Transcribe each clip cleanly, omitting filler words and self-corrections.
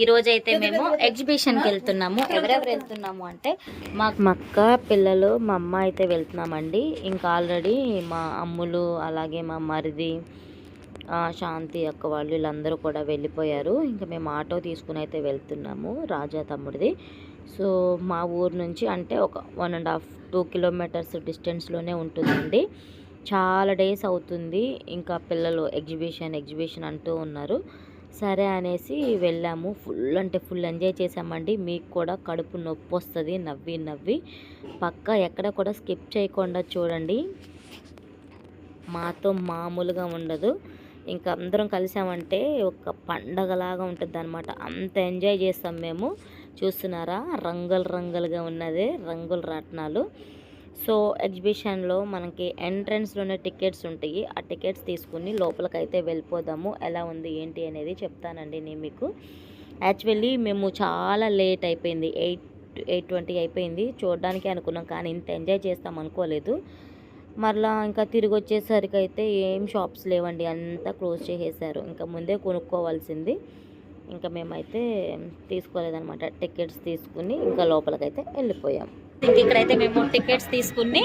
ఈ రోజు అయితే మేము ఎగ్జిబిషన్కి వెళ్తున్నాము. ఎవరెవరు వెళ్తున్నాము అంటే మా అక్క పిల్లలు, మా అమ్మ అయితే వెళ్తున్నామండి. ఇంకా ఆల్రెడీ మా అమ్ములు, అలాగే మా మరిది, శాంతి అక్క వాళ్ళు వీళ్ళందరూ కూడా వెళ్ళిపోయారు. ఇంకా మేము ఆటో తీసుకుని అయితే వెళ్తున్నాము, రాజా తమ్ముడిది. సో మా ఊరు నుంచి అంటే ఒక 1.5 2 కిలోమీటర్స్ డిస్టెన్స్లోనే ఉంటుందండి. చాలా డేస్ అవుతుంది. ఇంకా పిల్లలు ఎగ్జిబిషన్ అంటూ ఉన్నారు. సరే అనేసి వెళ్ళాము. ఫుల్ అంటే ఫుల్ ఎంజాయ్ చేసామండి. మీకు కూడా కడుపు నొప్పి వస్తుంది నవ్వి పక్కా ఎక్కడ కూడా స్కిప్ చేయకుండా చూడండి. మాతో మామూలుగా ఉండదు. ఇంకా అందరం కలిసామంటే ఒక పండగలాగా ఉంటుంది అనమాట. అంత ఎంజాయ్ చేస్తాం మేము. చూస్తున్నారా, రంగులుగా ఉన్నది, రంగుల రాట్నాలు. సో ఎగ్జిబిషన్లో మనకి ఎంట్రన్స్లోనే టికెట్స్ ఉంటాయి. ఆ టికెట్స్ తీసుకుని లోపలికైతే వెళ్ళిపోదాము. ఎలా ఉంది ఏంటి అనేది చెప్తానండి నేను మీకు. యాక్చువల్లీ మేము చాలా లేట్ అయిపోయింది, 8:20 అయిపోయింది. చూడడానికి అనుకున్నాం కానీ ఇంత ఎంజాయ్ చేస్తాం అనుకోలేదు. మరలా ఇంకా తిరిగి వచ్చేసరికి అయితే ఏం షాప్స్ లేవండి, అంతా క్లోజ్ చేసేసారు. ఇంకా ముందే కొనుక్కోవాల్సింది. ఇంకా మేమైతే తీసుకోలేదన్నమాట. టికెట్స్ తీసుకుని ఇంకా లోపలికైతే వెళ్ళిపోయాం. ఇంక ఇక్కడైతే మేము టికెట్స్ తీసుకుని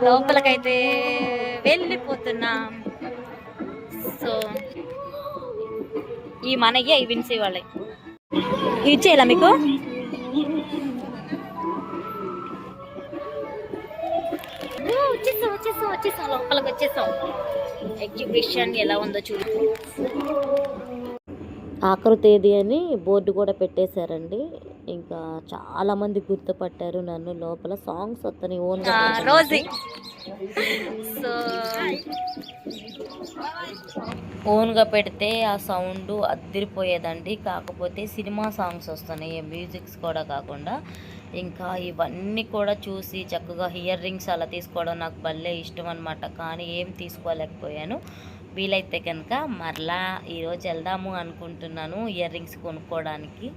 లోపలికైతే వెళ్ళిపోతున్నాం. సో ఈ మనయ్య ఈ విన్సీ వాళ్ళే ఇచ్చేయాలా మీకు? వచ్చేసాం లోపలికి వచ్చేసాం. ఎగ్జిబిషన్ ఎలా ఉందో చూడు. ఆఖరు తేదీ అని బోర్డు కూడా పెట్టేశారండి. ఇంకా చాలా మంది గుర్తుపట్టారు నన్ను. లోపల సాంగ్స్ వస్తాయి ఓన్గా రోజీ. సో ఓన్గా పెడితే ఆ సౌండ్ అద్దరిపోయేదండి. కాకపోతే సినిమా సాంగ్స్ వస్తున్నాయి, మ్యూజిక్స్ కూడా కాకుండా. ఇంకా ఇవన్నీ కూడా చూసి చక్కగా ఇయర్ రింగ్స్ అలా తీసుకోవడం నాకు భలే ఇష్టం అనమాట. కానీ ఏం తీసుకోలేకపోయాను. వీలైతే కనుక మరలా ఈరోజు వెళ్దాము అనుకుంటున్నాను ఇయర్ రింగ్స్ కొనుక్కోవడానికి.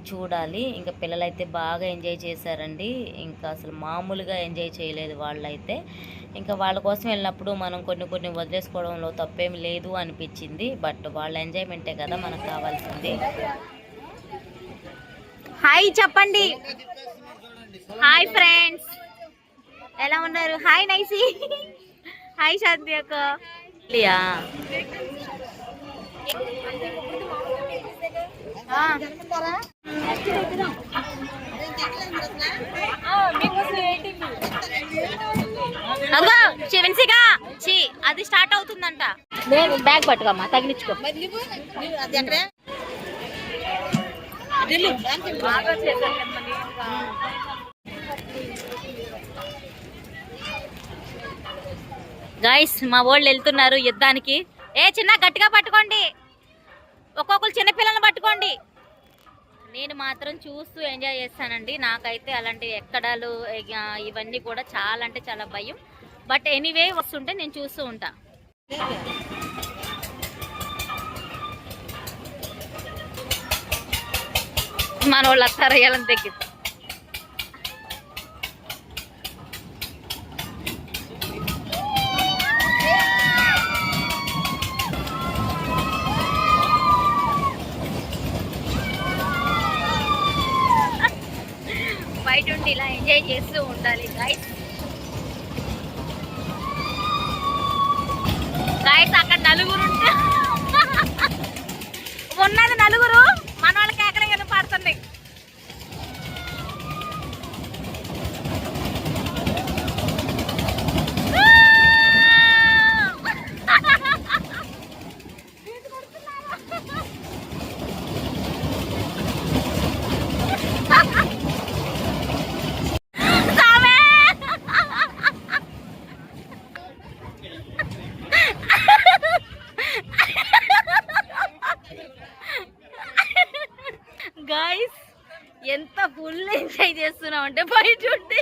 చూడాలి. ఇంకా పిల్లలైతే బాగా ఎంజాయ్ చేశారండి. ఇంకా అసలు మామూలుగా ఎంజాయ్ చేయలేదు వాళ్ళైతే. ఇంకా వాళ్ళ కోసం వెళ్ళినప్పుడు మనం కొన్ని వదిలేసుకోవడంలో తప్పేమి లేదు అనిపించింది. బట్ వాళ్ళ ఎంజాయ్మెంటే కదా మనకు కావాల్సింది. హాయ్ చెప్పండి. హాయ్ ఫ్రెండ్స్, ఎలా ఉన్నారు? హాయ్ నైసి. హాయ్ శాంతి అక్క. అగో శివన్సిగా అది స్టార్ట్ అవుతుందంట. బ్యాగ్ పట్టుకోమ్మా, తగిలించుకో. గైస్ మా వాళ్ళు వెళ్తున్నారు యుద్ధానికి. చిన్న గట్టిగా పట్టుకోండి, ఒక్కొక్కరు చిన్నపిల్లలను పట్టుకోండి. నేను మాత్రం చూస్తూ ఎంజాయ్ చేస్తానండి. నాకైతే అలాంటి ఎక్కడాలు ఇవన్నీ కూడా చాలా అంటే చాలా భయం. బట్ ఎనీవే వస్తుంటే నేను చూస్తూ ఉంటా. మన వాళ్ళు అత్తారయ్యాలని దగ్గర బయట ఉండి ఇలా ఎంజాయ్ చేస్తూ ఉండాలి గైస్. అక్కడ నలుగురు ఉంటే ఉన్నది నలుగురు, మన వాళ్ళకి ఎక్కడ పడుతుంది. గాయస్ ఎంత ఫుల్ ఎంజాయ్ చేస్తున్నాం అంటే బయట ఉండి.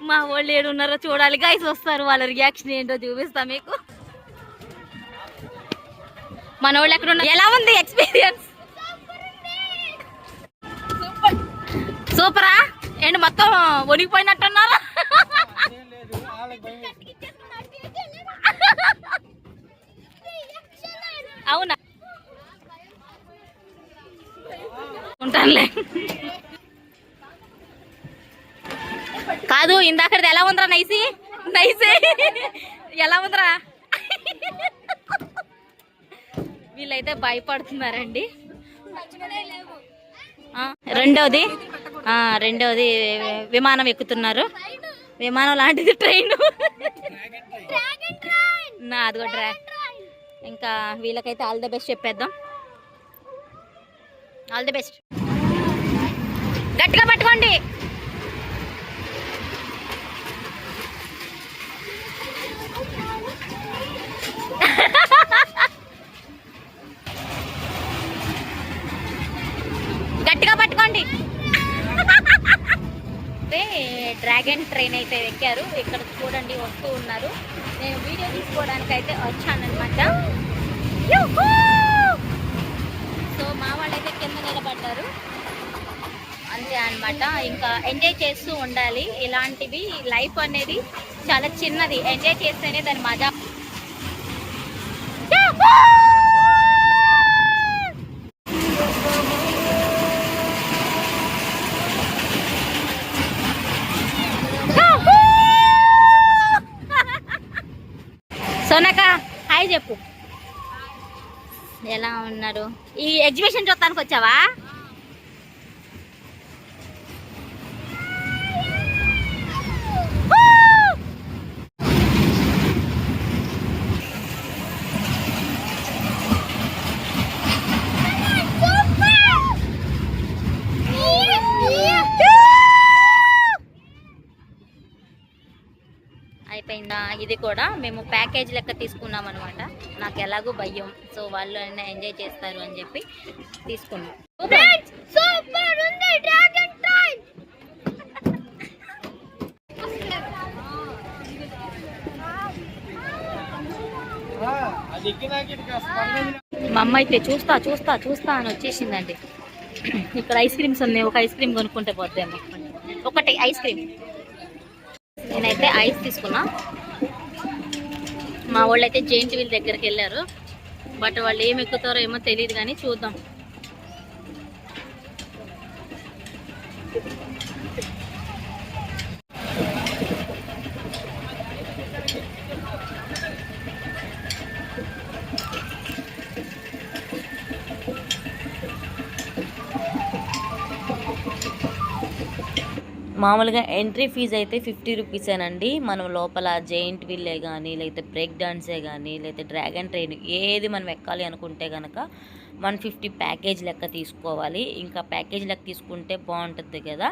మా వాళ్ళు ఏడున్నారో చూడాలి గైస్. వస్తారు, వాళ్ళ రియాక్షన్ ఏంటో చూపిస్తా మీకు. మన వాళ్ళు ఎక్కడ ఉన్నారు? ఎలా ఉంది ఎక్స్పీరియన్స్? సూపరా? ఏంటి మొత్తం వణిగిపోయినట్టున్నారా? అవునా, ఉంటానులే. కాదు ఇందాకది ఎలా ఉందిరా? నైసి నైసి ఎలా ఉందిరా? వీళ్ళైతే భయపడుతున్నారండి. రెండవది విమానం ఎక్కుతున్నారు. విమానం లాంటిది ట్రైన్. అది కూడా ఇంకా వీళ్ళకైతే ఆల్ ద బెస్ట్ చెప్పేద్దాం. All the best. గట్టిగా పట్టుకోండి. గట్టిగా పట్టుకోండి. డ్రాగన్ ట్రైన్ అయితే ఎక్కారు. ఇక్కడ చూడండి వస్తూ ఉన్నారు. నేను వీడియో తీసుకోవడానికి అయితే వచ్చానమాట. సో మా వాళ్ళైతే కింద నిలబడ్డారు అంతే అనమాట. ఇంకా ఎంజాయ్ చేస్తూ ఉండాలి. ఇలాంటివి లైఫ్ అనేది చాలా చిన్నది. ఎంజాయ్ చేస్తేనే దాని మజా. సోనక హాయ్ చెప్పు. ఎలా ఉన్నారు? ఈ ఎగ్జిబిషన్ చూడటానికి వచ్చావా? అయిపోయిందా? ఇది కూడా మేము ప్యాకేజ్ లెక్క తీసుకున్నాం అనమాట. నాకు ఎలాగో భయం, సో వాళ్ళు అయినా ఎంజాయ్ చేస్తారు అని చెప్పి తీసుకున్నాం. మా అమ్మ అయితే చూస్తా చూస్తా చూస్తా అని వచ్చేసిందండి. ఇక్కడ ఐస్ క్రీమ్స్ ఉన్నాయి. ఒక ఐస్ క్రీమ్ కొనుక్కుంటే పోద్దేమో. ఒకటి ఐస్ క్రీమ్. నేనైతే ఐస్ తీసుకున్నా. మా వాళ్ళు అయితే జెయింట్ వీల్ దగ్గరికి వెళ్ళారు. బట్ వాళ్ళు ఏమి ఎక్కుతారో ఏమో తెలియదు కానీ చూద్దాం. మామూలుగా ఎంట్రీ ఫీజు అయితే 50 రూపీసేనండి. మనం లోపల జెయింట్ వీల్లే కానీ, లేకపోతే బ్రేక్ డాన్సే కానీ, లేకపోతే డ్రాగన్ ట్రైన్ ఏది మనం ఎక్కాలి అనుకుంటే కనుక 150 ప్యాకేజ్ లెక్క తీసుకోవాలి. ఇంకా ప్యాకేజ్ లెక్క తీసుకుంటే బాగుంటుంది కదా.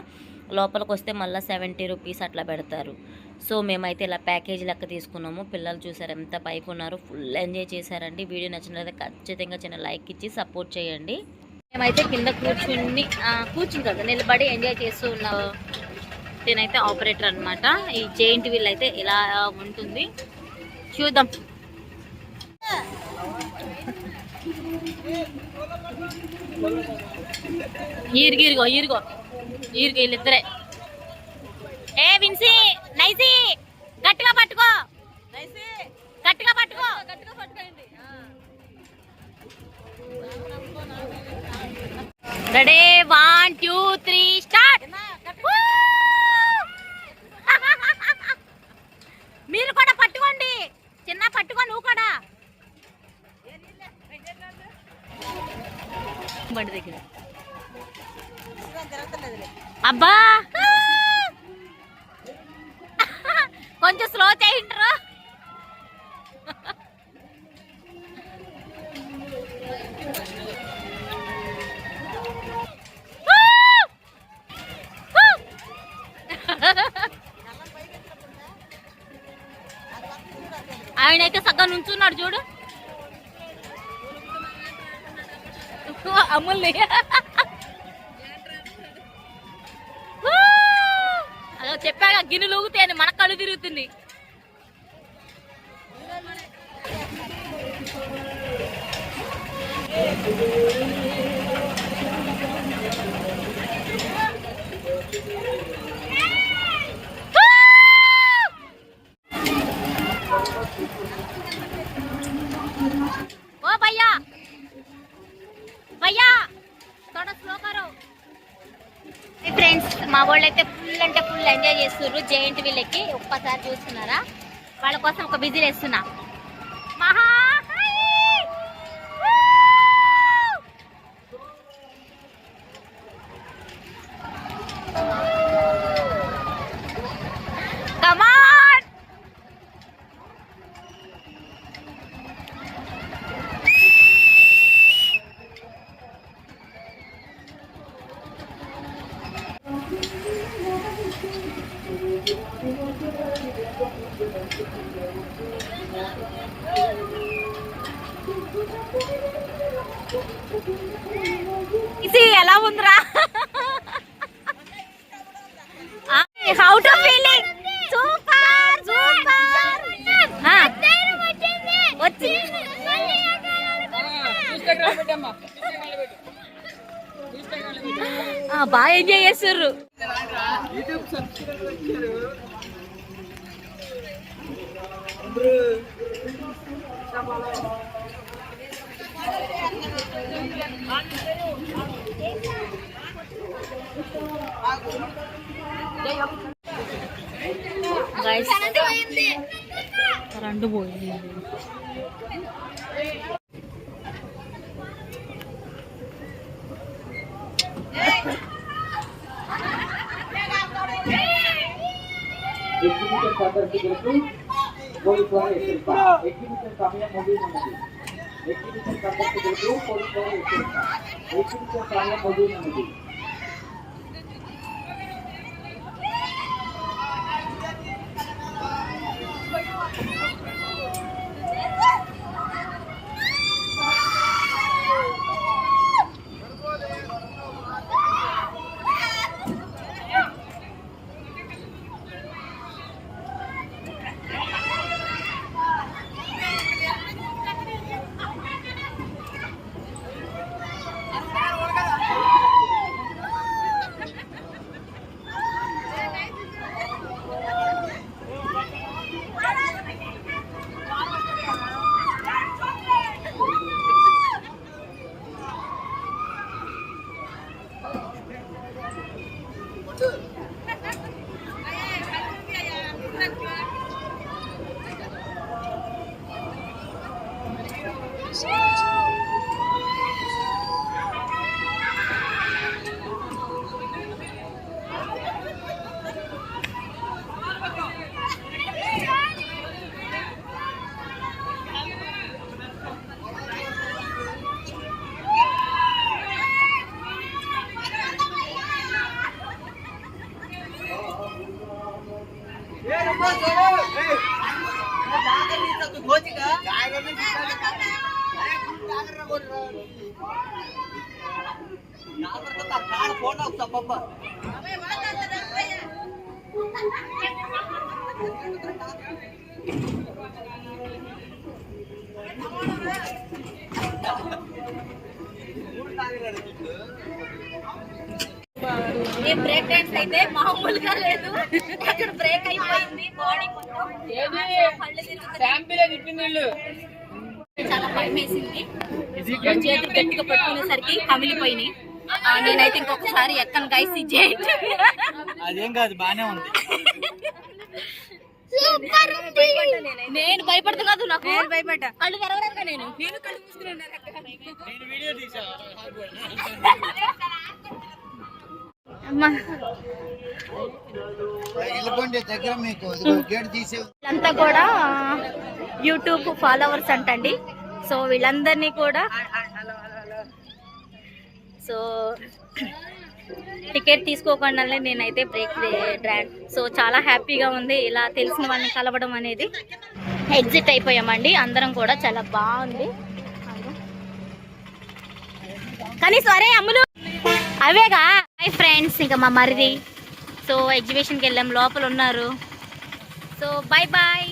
లోపలికి వస్తే మళ్ళీ 70 రూపీస్ అట్లా పెడతారు. సో మేమైతే ఇలా ప్యాకేజ్ లెక్క తీసుకున్నాము. పిల్లలు చూసారు ఎంత పైకి ఉన్నారు, ఫుల్ ఎంజాయ్ చేశారండి. వీడియో నచ్చినట్లయితే ఖచ్చితంగా చిన్న లైక్ ఇచ్చి సపోర్ట్ చేయండి. మేమైతే కింద కూర్చుని కదా నిలబడి ఎంజాయ్ చేస్తూ ఉన్నాము. నేనైతే ఆపరేటర్ అనమాట. ఈ జెయింట్ వీల్ అయితే ఇలా ఉంటుంది, చూద్దాం. ఈరుగో ఈరుగో ఈరుగో వీళ్ళిద్దరే. ఏ విన్సీ నైసి గట్టిగా పట్టుకో, గట్టిగా పట్టుకో. Ready 1 2 3 start. మీరు కూడా పట్టుకోండి. చిన్న పట్టుకో, నువ్వు కూడా బండి దగ్గర. అబ్బా కొంచెం స్లో చేయంటారు. ఆయనైతే సగం నుంచున్నాడు చూడు. అమ్ముల్ని అదో చెప్పాగా గిన్నెలు ఊగితే అని మన కళ్ళు తిరుగుతుంది. ఫుల్ ఎంజాయ్ చేస్తున్నారు జైంట్ వీల్ ఎక్కి. ఒక్కసారి చూస్తున్నారా, వాళ్ళ కోసం ఒక బిజీ వేస్తున్నా. మహా కమాన్. ఇది ఎలా ఉందిరా? How to feeling? Super super. వచ్చి బాగా ఎంజాయ్ చేస్తుర్రు. కరెంటు పోయింది. బ్రేక్ డాన్స్ అయితే మామూలుగా లేదు. అక్కడ బ్రేక్ అయిపోయింది. బాడీ చాలా భయం వేసింది. చేతులు గట్టిగా పట్టుకునేసరికి కమిలిపోయినాయి. నేనైతే ఇంకొకసారి ఎక్కను గైస్. అదేం కాదు, బానే ఉంది. నేను భయపడతా కాదు, నాకు భయపడ్డా. కళ్ళు తెరవలేక నేను కళ్ళు మూసుకున్నాను. వీళ్ళంతా కూడా యూట్యూబ్ ఫాలోవర్స్ అంటండి. సో వీళ్ళందరినీ కూడా టికెట్ తీసుకోకుండానే నేనైతే బ్రేక్ డ్రాన్. సో చాలా హ్యాపీగా ఉంది ఇలా తెలిసిన వాళ్ళని కలవడం అనేది. ఎగ్జిట్ అయిపోయామండి అందరం కూడా. చాలా బాగుంది. కానీ సరే అమ్ములు అవేగా. హాయ్ ఫ్రెండ్స్, ఇంకా మా మరిది. సో ఎగ్జిబిషన్కి వెళ్ళాం, లోపల ఉన్నారు. So bye bye.